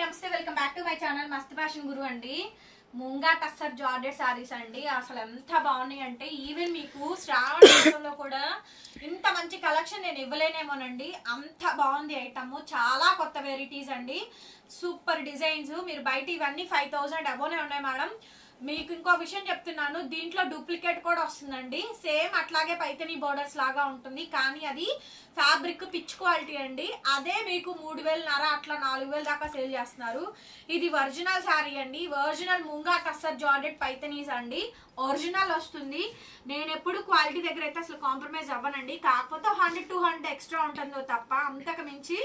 నమస్తే welcome back to my channel మస్త్ fashion గురు అండి. ముంగా టస్సర్ జార్జెట్ సారీస్ అండి. అసలు ఎంత బాగున్నాయి అంటే ఈవెన్ మీకు శ్రావణ మాసంలో కూడా ఇంత మంచి కలెక్షన్ నేను ఇవ్వలేనేమోనండి. అంత బాగుంది ఐటమ్. చాలా కొత్త వెరైటీస్ అండి. Super designs. మీరు బయట ఇవన్నీ 5000 అబోనే ఉన్నాయి మేడం. మీకు ఇంకో విషయం చెప్తున్నాను, దీంట్లో డూప్లికేట్ కూడా వస్తుందండి. సేమ్ అట్లాగే పైతని బోర్డర్స్ లాగా ఉంటుంది, కానీ అది ఫ్యాబ్రిక్ పిచ్ క్వాలిటీ అండి. అదే మీకు 3000 అట్లా 4000 దాకా సేల్ చేస్తున్నారు. ఇది ఒరిజినల్ శారీ అండి. ఒరిజినల్ ముంగా టస్సర్ జార్జెట్ పైతనీస్ అండి. ఒరిజినల్ వస్తుంది. నేను ఎప్పుడు క్వాలిటీ దగ్గర అయితే అసలు కాంప్రమైజ్ అవ్వనండి. కాకపోతే 100-200 ఎక్స్ట్రా ఉంటుందో తప్ప అంతకు మించి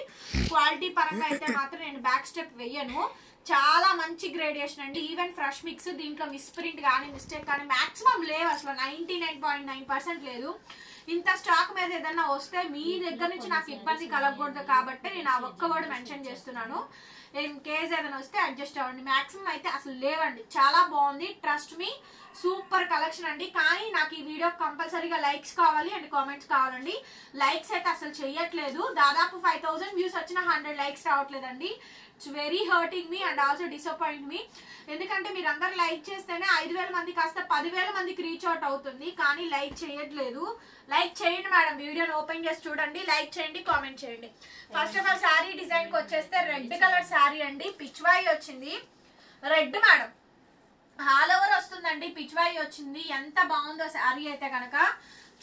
క్వాలిటీ పరంగా అయితే మాత్రం నేను బ్యాక్ స్టెప్ వెయ్యను. చాలా మంచి గ్రేడియేషన్ అండి. ఈవెన్ ఫ్రెష్ మిక్స్, దీంట్లో మిస్ప్రింట్ కానీ మిస్టేక్ కానీ మాక్సిమం లేవు. అసలు 99.9% లేదు. ఇంత స్టాక్ మీద ఏదన్నా వస్తే మీ దగ్గర నుంచి నాకు ఇబ్బంది కలగకూడదు కాబట్టి నేను ఆ ఒక్క వర్డ్ మెన్షన్ చేస్తున్నాను. ఇన్ కేస్ ఏదైనా వస్తే అడ్జస్ట్ అవ్వండి. మాక్సిమం అయితే అసలు లేవండి. చాలా బాగుంది, ట్రస్ట్ మీ. సూపర్ కలెక్షన్ అండి. కానీ నాకు ఈ వీడియో కంపల్సరీగా లైక్స్ కావాలి అండ్ కామెంట్స్ కావాలండి. లైక్స్ అయితే అసలు చెయ్యట్లేదు. దాదాపు 5000 వ్యూస్ వచ్చిన 100 లైక్స్ రావట్లేదండి. It's very hurting me and also disappoint me. ఎందుకంటే మీరు అందరు లైక్ చేస్తేనే 5000 మంది కాస్త 10,000 మందికి రీచ్ అవుట్ అవుతుంది, కానీ లైక్ చేయట్లేదు. లైక్ చేయండి మేడం. వీడియోని ఓపెన్ చేసి చూడండి, లైక్ చేయండి, కామెంట్ చేయండి. First of all sari design కి వచ్చేస్తే రెడ్ కలర్ శారీ అండి. పిచ్వాయి వచ్చింది. రెడ్ మేడం ఆల్ ఓవర్ వస్తుందండి. పిచ్వాయి వచ్చింది. ఎంత బాగుందో శారీ అయితే కనుక.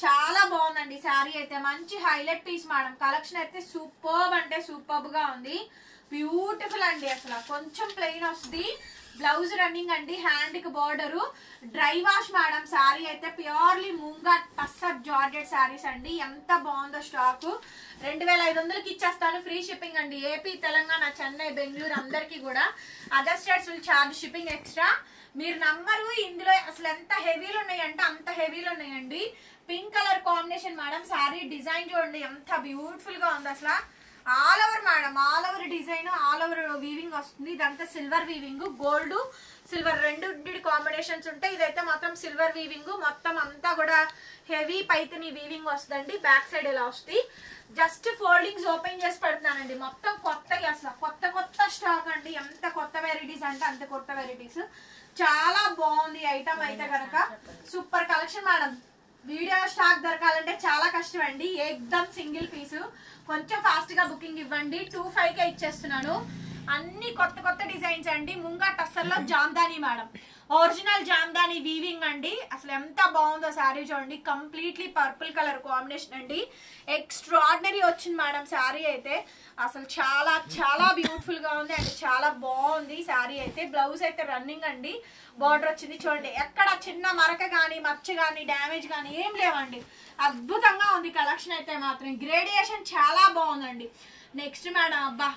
చాలా బాగుందండి శారీ అయితే. మంచి హైలైట్ పీస్ మేడం. కలెక్షన్ అయితే సూపర్బ్ అంటే సూపర్బ్ గా ఉంది. బ్యూటిఫుల్ అండి. అసలు కొంచెం ప్లెయిన్ వస్తుంది. బ్లౌజ్ రన్నింగ్ అండి. హ్యాండ్ కి border. Dry wash madam. Sari అయితే ప్యూర్లీ ముంగా టస్సర్ జార్జెట్ శారీస్ అండి. ఎంత బాగుందో స్టాక్. 2500కి ఇచ్చేస్తాను. ఫ్రీ షిప్పింగ్ అండి. ఏపీ, తెలంగాణ, చెన్నై, బెంగళూరు అందరికి కూడా. Other states will charge shipping extra. మీరు నమ్మరు, ఇందులో అసలు ఎంత హెవీలు ఉన్నాయంటే అంత హెవీలు ఉన్నాయండి. Pink colour combination madam. Sari design చూడండి ఎంత బ్యూటిఫుల్ గా ఉంది. అసలు all over madam, all over design, all over weaving వస్తుంది. ఇదంతా సిల్వర్ వీవింగ్. గోల్డ్ సిల్వర్ రెండు కాంబినేషన్స్ ఉంటాయి. ఇదైతే మొత్తం సిల్వర్ వీవింగ్. మొత్తం అంతా కూడా హెవీ పైతని వీవింగ్ వస్తుందండి. బ్యాక్ సైడ్ ఇలా వస్తుంది. జస్ట్ ఫోల్డింగ్స్ ఓపెన్ చేసి పెడుతున్నానండి. మొత్తం కొత్తగా అసలు కొత్త స్టాక్ అండి. ఎంత కొత్త వెరైటీస్ అంటే అంత కొత్త వెరైటీస్. చాలా బాగుంది ఐటమ్ అయితే కనుక. Super collection madam. Video stock దొరకాలంటే చాలా కష్టం అండి. ఎక్దమ్ సింగిల్ పీసు. కొంచెం ఫాస్ట్ గా బుకింగ్ ఇవ్వండి. 2500కే ఇచ్చేస్తున్నాను. అన్ని కొత్త డిజైన్స్ అండి. ముంగా టస్సర్ లో Jamdani madam. Original Jamdani weaving అండి. అసలు ఎంత బాగుందో శారీ చూడండి. కంప్లీట్లీ పర్పుల్ కలర్ కాంబినేషన్ అండి. ఎక్స్ట్రాడినరీ వచ్చింది మేడం శారీ అయితే. అసలు చాలా బ్యూటిఫుల్ గా ఉంది అండ్ చాలా బాగుంది శారీ అయితే. బ్లౌజ్ అయితే రన్నింగ్ అండి. బార్డర్ వచ్చింది చూడండి. ఎక్కడ చిన్న మరక కానీ మచ్చ కానీ డ్యామేజ్ కానీ ఏం లేవండి. అద్భుతంగా ఉంది కలెక్షన్ అయితే మాత్రం. గ్రేడియేషన్ చాలా బాగుందండి. నెక్స్ట్ మేడం, అబ్బా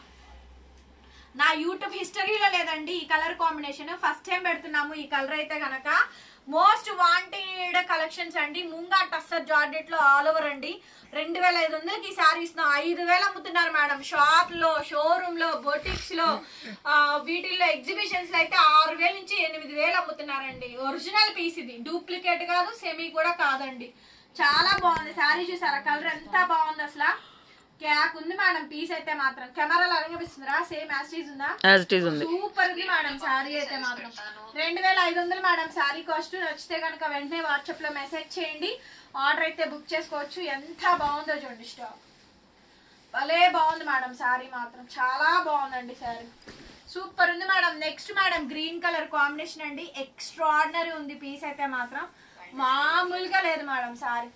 నా యూట్యూబ్ హిస్టరీలో లేదండి ఈ కలర్ కాంబినేషన్. ఫస్ట్ టైం పెడుతున్నాము ఈ కలర్ అయితే కనుక. మోస్ట్ వాంటెడ్ కలెక్షన్స్ అండి. ముంగా టస్సర్ జార్జెట్ లో ఆల్ ఓవర్ అండి. 2500కి ఈ శారీ ఇస్తున్నాం. 5000 అమ్ముతున్నారు మేడం. షాప్ లో, షోరూమ్ లో, బొటిక్స్ లో, వీటిల్లో ఎగ్జిబిషన్స్ లో అయితే 6000 నుంచి 8000 అమ్ముతున్నారండి. ఒరిజినల్ పీస్ ఇది. డూప్లికేట్ కాదు, సెమీ కూడా కాదండి. చాలా బాగుంది శారీ. చూసారా కలర్ ఎంత బాగుంది అసలు. క్యాక్ ఉంది మేడం. పీస్ అయితే మాత్రం కెమెరాలో అలంకరిస్తుందా? సేమ్ యాస్టీజ్ ఉందా? సూపర్ ఉంది మేడం శారీ అయితే మాత్రం. 2500 మేడం శారీ కాస్ట్. నచ్చితే కనుక వెంటనే వాట్సాప్ లో మెసేజ్ చేయండి. ఆర్డర్ అయితే బుక్ చేసుకోవచ్చు. ఎంత బాగుందో చూడండి స్టాక్. భలే బాగుంది మేడం శారీ మాత్రం. చాలా బాగుందండి శారీ. సూపర్ ఉంది madam. Next madam green colour combination అండి. ఎక్స్ట్రాడినరీ ఉంది పీస్ అయితే మాత్రం. మామూలుగా లేదు మేడం శారీ.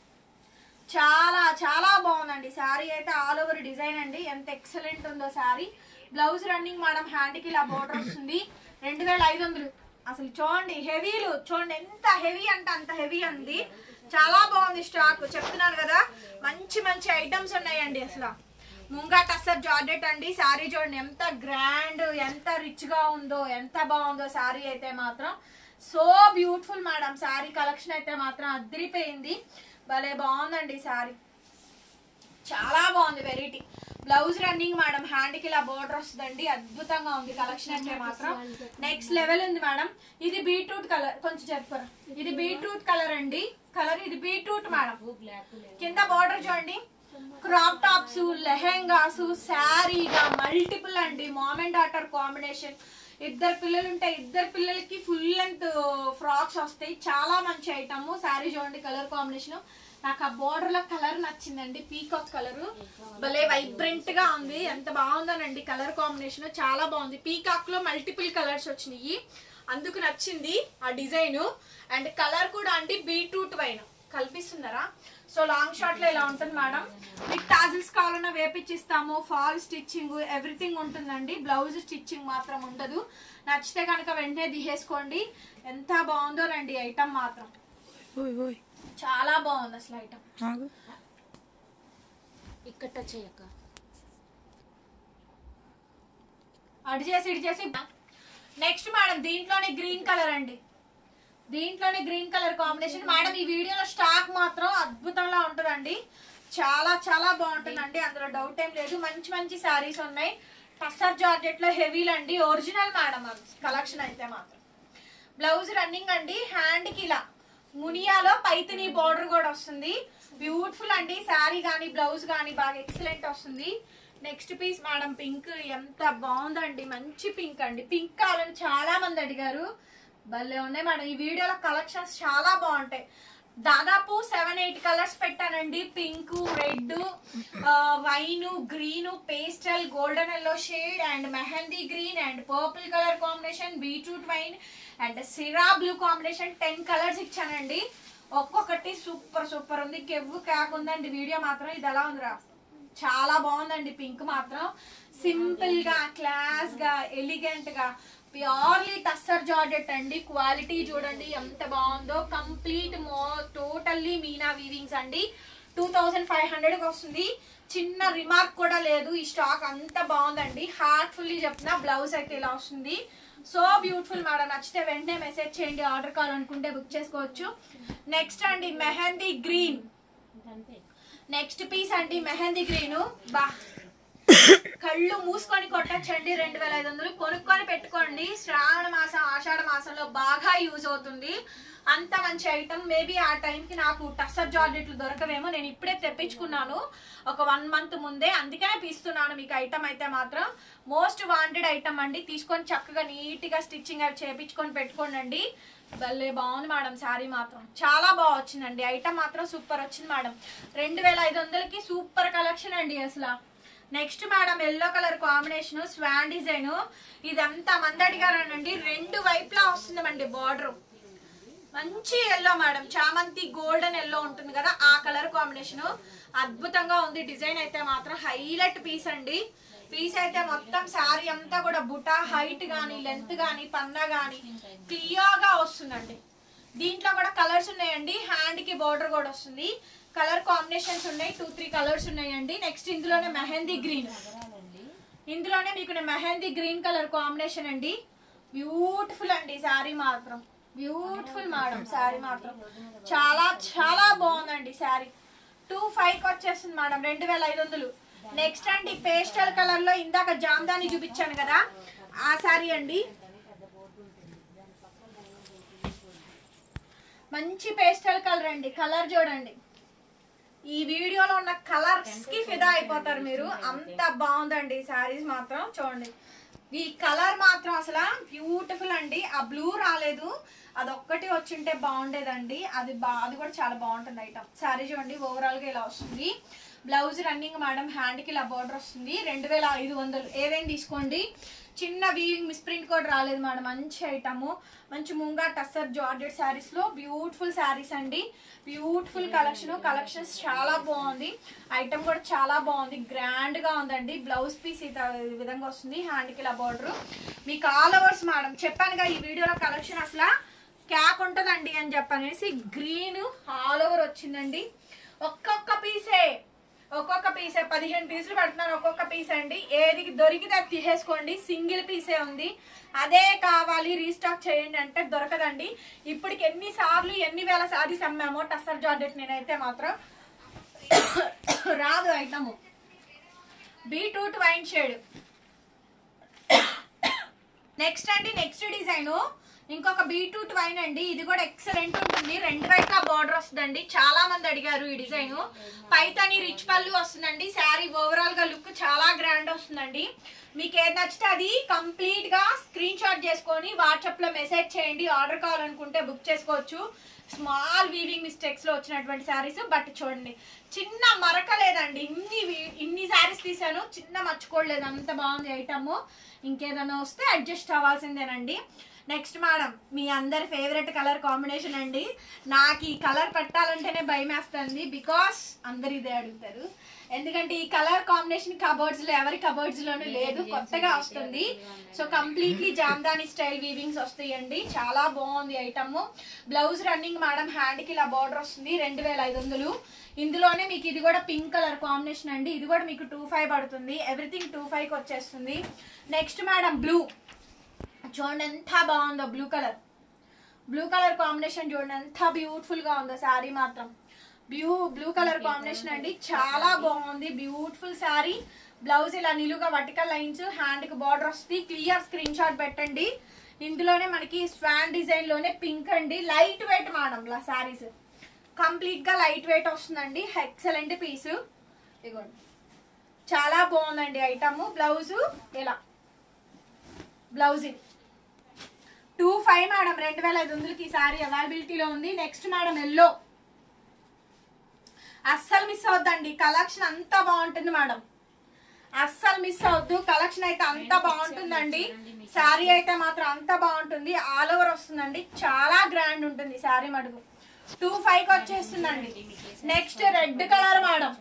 చాలా బాగుందండి శారీ అయితే. ఆల్ ఓవర్ డిజైన్ అండి. ఎంత ఎక్సలెంట్ ఉందో sari. Blouse running madam. Hand కి ఇలా బోర్డర్ వస్తుంది. 2500 అసలు చూడండి. హెవీలు చూడండి ఎంత హెవీ అంటే అంత హెవీ ఉంది. చాలా బాగుంది స్టాక్. చెప్తున్నాను కదా, మంచి ఐటమ్స్ ఉన్నాయండి. అసలు ముంగా టస్సర్ జార్జెట్ అండి. శారీ చూడండి ఎంత గ్రాండ్, ఎంత రిచ్ గా ఉందో, ఎంత బాగుందో శారీ అయితే మాత్రం. So beautiful madam sari. Collection అయితే మాత్రం అదిరిపోయింది. భలే బాగుందండి శారీ. చాలా బాగుంది variety. Blouse running madam. Hand కి ఇలా బోర్డర్ వస్తుందండి. అద్భుతంగా ఉంది కలెక్షన్ అంటే మాత్రం. నెక్స్ట్ లెవెల్ ఉంది మేడం. ఇది బీట్రూట్ కలర్. కొంచెం చెప్పరా. ఇది బీట్రూట్ కలర్ అండి. కలర్ ఇది బీట్రూట్ మేడం. కింద బోర్డర్ చూడండి. క్రాప్ టాప్స్, లెహెంగాస్, శారీగా మల్టిపుల్ అండి. Mom and daughter combination. ఇద్దరు పిల్లలు ఉంటే ఇద్దరు పిల్లలకి ఫుల్ లెంత్ ఫ్రాక్స్ వస్తాయి. చాలా మంచి ఐటమ్. శారీ చూడండి కలర్ కాంబినేషన్. నాకు ఆ బోర్డర్ లో కలర్ నచ్చిందండి, పీకాక్ కలర్. భలే వైబ్రెంట్ గా ఉంది. ఎంత బాగుందోనండి కలర్ కాంబినేషన్. చాలా బాగుంది. పీకాక్ లో మల్టిపుల్ కలర్స్ వచ్చినాయి, అందుకు నచ్చింది ఆ డిజైన్. అండ్ కలర్ కూడా అండి బీట్రూట్ వైన్ కల్పిస్తున్నారా. సో లాంగ్ షార్ట్ లో ఇలా ఉంటుంది మేడం. మీకు టాజిల్స్ కావాలన్నా వేపించిస్తాము. ఫాల్ స్టిచ్చింగ్ ఎవ్రీథింగ్ ఉంటుందండి. బ్లౌజ్ స్టిచ్చింగ్ మాత్రం ఉండదు. నచ్చితే కనుక వెంటనే తీసేసుకోండి. ఎంత బాగుందోనండి ఐటమ్ మాత్రం. చాలా బాగుంది అసలు ఐటమ్. ఇక్కడ టచ్ అయ్యాక అడి చేసి ఇడి చేసి. నెక్స్ట్ మేడం దీంట్లోనే గ్రీన్ కలర్ అండి. దీంట్లోనే గ్రీన్ కలర్ కాంబినేషన్. మేడం ఈ వీడియోలో స్టాక్ మాత్రం అద్భుతంగా ఉంటుందండి. చాలా చాలా బాగుంటుందండి, అందులో డౌట్ ఏం లేదు. మంచి మంచి శారీస్ ఉన్నాయి. టస్సర్ జార్జెట్ లో హెవీలు అండి. ఒరిజినల్ మేడం కలెక్షన్ అయితే మాత్రం. బ్లౌజ్ రన్నింగ్ అండి. హ్యాండ్ కి ఇలా మునియాలో పైతిని బోర్డర్ కూడా వస్తుంది. బ్యూటిఫుల్ అండి. శారీ కానీ బ్లౌజ్ కానీ బాగా ఎక్సలెంట్ వస్తుంది. Next piece madam pink. ఎంత బాగుందండి, మంచి పింక్ అండి. పింక్ కావాలని చాలా మంది అడిగారు. భలే ఉన్నాయి మేడం. ఈ వీడియోలో కలెక్షన్స్ చాలా బాగుంటాయి. దాదాపు 7-8 కలర్స్ పెట్టానండి. Pink, red, wine, green, pastel, golden yellow shade and mehndi green and purple colour combination, beetroot wine and సిరా బ్లూ కాంబినేషన్. 10 కలర్స్ ఇచ్చానండి. ఒక్కొక్కటి సూపర్ సూపర్ ఉంది. కెవ్వు కాకుందండి వీడియో మాత్రం. ఇది ఎలా ఉందిరా, చాలా బాగుందండి. పింక్ మాత్రం సింపుల్ గా, క్లాస్ గా, ఎలిగెంట్ గా, ప్యూర్లీ టస్సర్ జార్జెట్ అండి. క్వాలిటీ చూడండి ఎంత బాగుందో. కంప్లీట్ టోటల్లీ మీనా వీవింగ్స్ అండి. 2500 వస్తుంది. చిన్న రిమార్క్ కూడా లేదు. ఈ స్టాక్ అంత బాగుందండి. హార్ట్ఫుల్లీ చెప్తున్నా. బ్లౌజ్ అయితే ఇలా వస్తుంది. So beautiful madam. నచ్చితే వెంటనే మెసేజ్ చేయండి. ఆర్డర్ కావాలనుకుంటే బుక్ చేసుకోవచ్చు. నెక్స్ట్ అండి మెహందీ గ్రీన్. నెక్స్ట్ పీస్ అండి మెహందీ గ్రీన్. బా కళ్ళు మూసుకొని కొట్టచ్చండి. 2500 కొనుక్కొని పెట్టుకోండి. శ్రావణ మాసం, ఆషాఢ మాసంలో బాగా యూజ్ అవుతుంది. అంత మంచి ఐటమ్. మేబీ ఆ టైంకి నాకు టస్సర్ జార్జెట్లు దొరకవేమో. నేను ఇప్పుడే తెప్పించుకున్నాను ఒక 1 మంత్ ముందే, అందుకనే తీస్తున్నాను మీకు ఐటమ్ అయితే మాత్రం. మోస్ట్ వాంటెడ్ ఐటమ్ అండి. తీసుకొని చక్కగా నీట్ గా స్టిచ్చింగ్ అవి చేపించుకొని పెట్టుకోండి. భలే బాగుంది మేడం. శారీ మాత్రం చాలా బాగా వచ్చిందండి. ఐటమ్ మాత్రం సూపర్ వచ్చింది మేడం. 2500కి సూపర్ కలెక్షన్ అండి అసలు. Next madam yellow colour combination, Schwann design. ఇదంతా మంది అడిగారనండి. 2 వైపులా వస్తుందండి బార్డర్. మంచి ఎల్లో మేడం. చామంతి గోల్డెన్ ఎల్లో ఉంటుంది కదా, ఆ కలర్ కాంబినేషన్. అద్భుతంగా ఉంది. డిజైన్ అయితే మాత్రం హైలైట్ పీస్ అండి. పీస్ అయితే మొత్తం శారీ అంతా కూడా బుటా హైట్ గానీ, లెంత్ గానీ, పన్నా గానీ క్లియర్ గా వస్తుందండి. దీంట్లో కూడా కలర్స్ ఉన్నాయండి. హ్యాండ్ కి బోర్డర్ కూడా వస్తుంది. కలర్ కాంబినేషన్స్ ఉన్నాయి. 2-3 కలర్స్ ఉన్నాయండి. నెక్స్ట్ ఇందులోనే మెహందీ గ్రీన్. ఇందులోనే మీకు మెహందీ గ్రీన్ కలర్ కాంబినేషన్ అండి. బ్యూటిఫుల్ అండి శారీ మాత్రం. Beautiful madam. శారీ మాత్రం చాలా చాలా బాగుందండి. శారీ 2500కి వచ్చేస్తుంది మేడం. 2500. నెక్స్ట్ అండి పేస్టల్ కలర్ లో ఇందాక జామ్దాని చూపించాను కదా, ఆ శారీ అండి. మంచి పేస్టల్ కలర్ అండి. కలర్ చూడండి. ఈ వీడియోలో ఉన్న కలర్స్ కి ఫిదా అయిపోతారు మీరు. అంత బాగుందండి శారీస్ మాత్రం. చూడండి ఈ కలర్ మాత్రం అసలు బ్యూటిఫుల్ అండి. ఆ బ్లూ రాలేదు, అదొక్కటి వచ్చింటే బాగుండేదండి. అది కూడా చాలా బాగుంటుంది ఐటమ్. శారీ చూడండి ఓవరాల్ గా ఇలా వస్తుంది. Blouse running madam. హ్యాండ్ కి ఇలా బోర్డర్ వస్తుంది. 2500. ఏదైనా తీసుకోండి. చిన్న వీవింగ్ మిస్ప్రింట్ కూడా రాలేదు మేడం. మంచి ఐటమ్. మంచి ముంగా టస్సర్ జార్జెట్ శారీస్ లో బ్యూటిఫుల్ శారీస్ అండి. బ్యూటిఫుల్ కలెక్షన్స్ చాలా బాగుంది. ఐటమ్ కూడా చాలా బాగుంది. గ్రాండ్ గా ఉందండి. బ్లౌజ్ పీస్ ఈ విధంగా వస్తుంది. హ్యాండ్ కి ఇలా బోర్డర్. మీకు ఆల్ ఓవర్స్ మేడం చెప్పానుగా ఈ వీడియోలో కలెక్షన్ అసలు క్యాక్ ఉంటుందండి అని చెప్పనేసి గ్రీన్ ఆల్ ఓవర్ వచ్చిందండి. ఒక్కొక్క పీసే 15 పీసులు పెడుతున్నాను. ఒక్కొక్క పీస్ అండి. ఏది దొరికితే అది తీసేసుకోండి. సింగిల్ పీసే ఉంది. అదే కావాలి రీస్టాక్ చేయండి అంటే దొరకదండి. ఇప్పటికి ఎన్ని వేల సారీస్ అమ్మామో టస్సర్ జార్జెట్ నేనైతే మాత్రం రాదు item. Beetroot wine shade. Next అండి నెక్స్ట్ డిజైన్ ఇంకొక B2 ట్వైన్ అండి, ఇది కూడా ఎక్సలెంట్ ఉంటుంది. 2 వైపులా బార్డర్ వస్తుందండి. చాలా మంది అడిగారు ఈ డిజైన్. పైతాని రిచ్ పళ్ళు వస్తుందండి. శారీ ఓవరాల్ గా లుక్ చాలా గ్రాండ్ వస్తుందండి. మీకు ఏది నచ్చితే అది కంప్లీట్ గా స్క్రీన్ షాట్ చేసుకొని వాట్సాప్ లో మెసేజ్ చేయండి. ఆర్డర్ కావాలనుకుంటే బుక్ చేసుకోవచ్చు. స్మాల్ వీవింగ్ మిస్టేక్స్ లో వచ్చినటువంటి శారీస్. బట్ చూడండి, చిన్న మరక లేదండి. ఇన్ని శారీస్ తీసాను, చిన్న మర్చుకోలేదు, అంత బాగుంది ఐటమ్. ఇంకేదైనా వస్తే అడ్జస్ట్ అవ్వాల్సిందేనండి. నెక్స్ట్ మేడం, మీ అందరి ఫేవరెట్ కలర్ కాంబినేషన్ అండి. నాకు ఈ కలర్ పెట్టాలంటేనే భయం వేస్తుంది, బికాస్ అందరు ఇదే అడుగుతారు. ఎందుకంటే ఈ కలర్ కాంబినేషన్ కబోర్డ్స్ లో ఎవరి కబోర్డ్స్ లోనూ లేదు, కొత్తగా వస్తుంది. సో కంప్లీట్లీ జామ్దాని స్టైల్ వీవింగ్స్ వస్తాయండి. చాలా బాగుంది item. Blouse running madam, hand కి ఇలా బార్డర్ వస్తుంది. 2500. ఇందులోనే మీకు ఇది కూడా పింక్ కలర్ కాంబినేషన్ అండి. ఇది కూడా మీకు 25 పడుతుంది. ఎవ్రీథింగ్ 25కి వచ్చేస్తుంది. నెక్స్ట్ మేడం బ్లూ, చూడండి ఎంత బాగుందో. బ్లూ కలర్ కాంబినేషన్ చూడండి ఎంత బ్యూటిఫుల్ గా ఉందో. శారీ మాత్రం బ్లూ కలర్ కాంబినేషన్ అండి, చాలా బాగుంది. బ్యూటిఫుల్ శారీ. బ్లౌజ్ ఇలా నిలువుగా వర్టికల్ లైన్స్, హ్యాండ్ కి బార్డర్ వస్తుంది. క్లియర్ స్క్రీన్ షాట్ పెట్టండి. ఇందులోనే మనకి స్వాన్ డిజైన్ లోనే పింక్ అండి. Light weight madam saris, complete గా లైట్ వెయిట్ వస్తుందండి. Excellent piece. ఇదిగోండి, చాలా బాగుందండి ఐటమ్. బ్లౌజ్ ఇలా, బ్లౌజ్ ఇది 25 మేడం. 2500కి ఈ శారీ అవైలబిలిటీలో ఉంది. నెక్స్ట్ మేడం ఎల్లో, అస్సలు మిస్ అవద్దండి. కలెక్షన్ అంతా బాగుంటుంది మేడం, అస్సలు మిస్ అవద్దు. కలెక్షన్ అయితే అంత బాగుంటుందండి. శారీ అయితే మాత్రం అంత బాగుంటుంది. ఆల్ ఓవర్ వస్తుందండి. చాలా గ్రాండ్ ఉంటుంది శారీ మటుకు. 25కి వచ్చేస్తుందండి. Next red colour madam,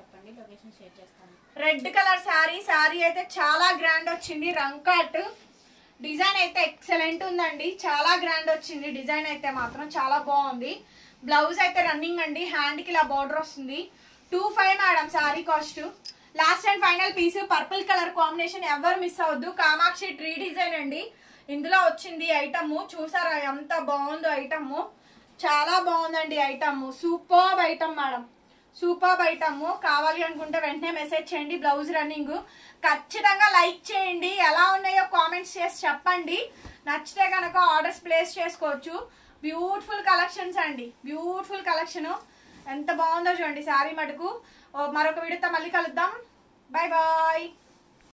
red colour sari అయితే చాలా గ్రాండ్ వచ్చింది. రంకాట్ డిజైన్ అయితే ఎక్సలెంట్ ఉందండి. చాలా గ్రాండ్ వచ్చింది డిజైన్ అయితే మాత్రం చాలా బాగుంది. బ్లౌజ్ అయితే రన్నింగ్ అండి. హ్యాండ్ కి ఇలా బార్డర్ వస్తుంది. 25 madam sari cost. Last and final piece purple colour combination, ఎవరు మిస్ అవద్దు. కామాక్షి ట్రీ డిజైన్ అండి ఇందులో వచ్చింది ఐటమ్. చూసారా ఎంత బాగుందో ఐటమ్. చాలా బాగుందండి item. Superb item madam, superb item. కావాలి అనుకుంటే వెంటనే మెసేజ్ చేయండి. Blouse running. ఖచ్చితంగా లైక్ చేయండి. ఎలా ఉన్నాయో కామెంట్స్ చేసి చెప్పండి. నచ్చితే కనుక ఆర్డర్స్ ప్లేస్ చేసుకోవచ్చు. బ్యూటిఫుల్ కలెక్షన్స్ అండి, బ్యూటిఫుల్ కలెక్షన్. ఎంత బాగుందో చూడండి శారీ మటుకు. మరొక వీడియోతో మళ్ళీ కలుద్దాం. Bye bye.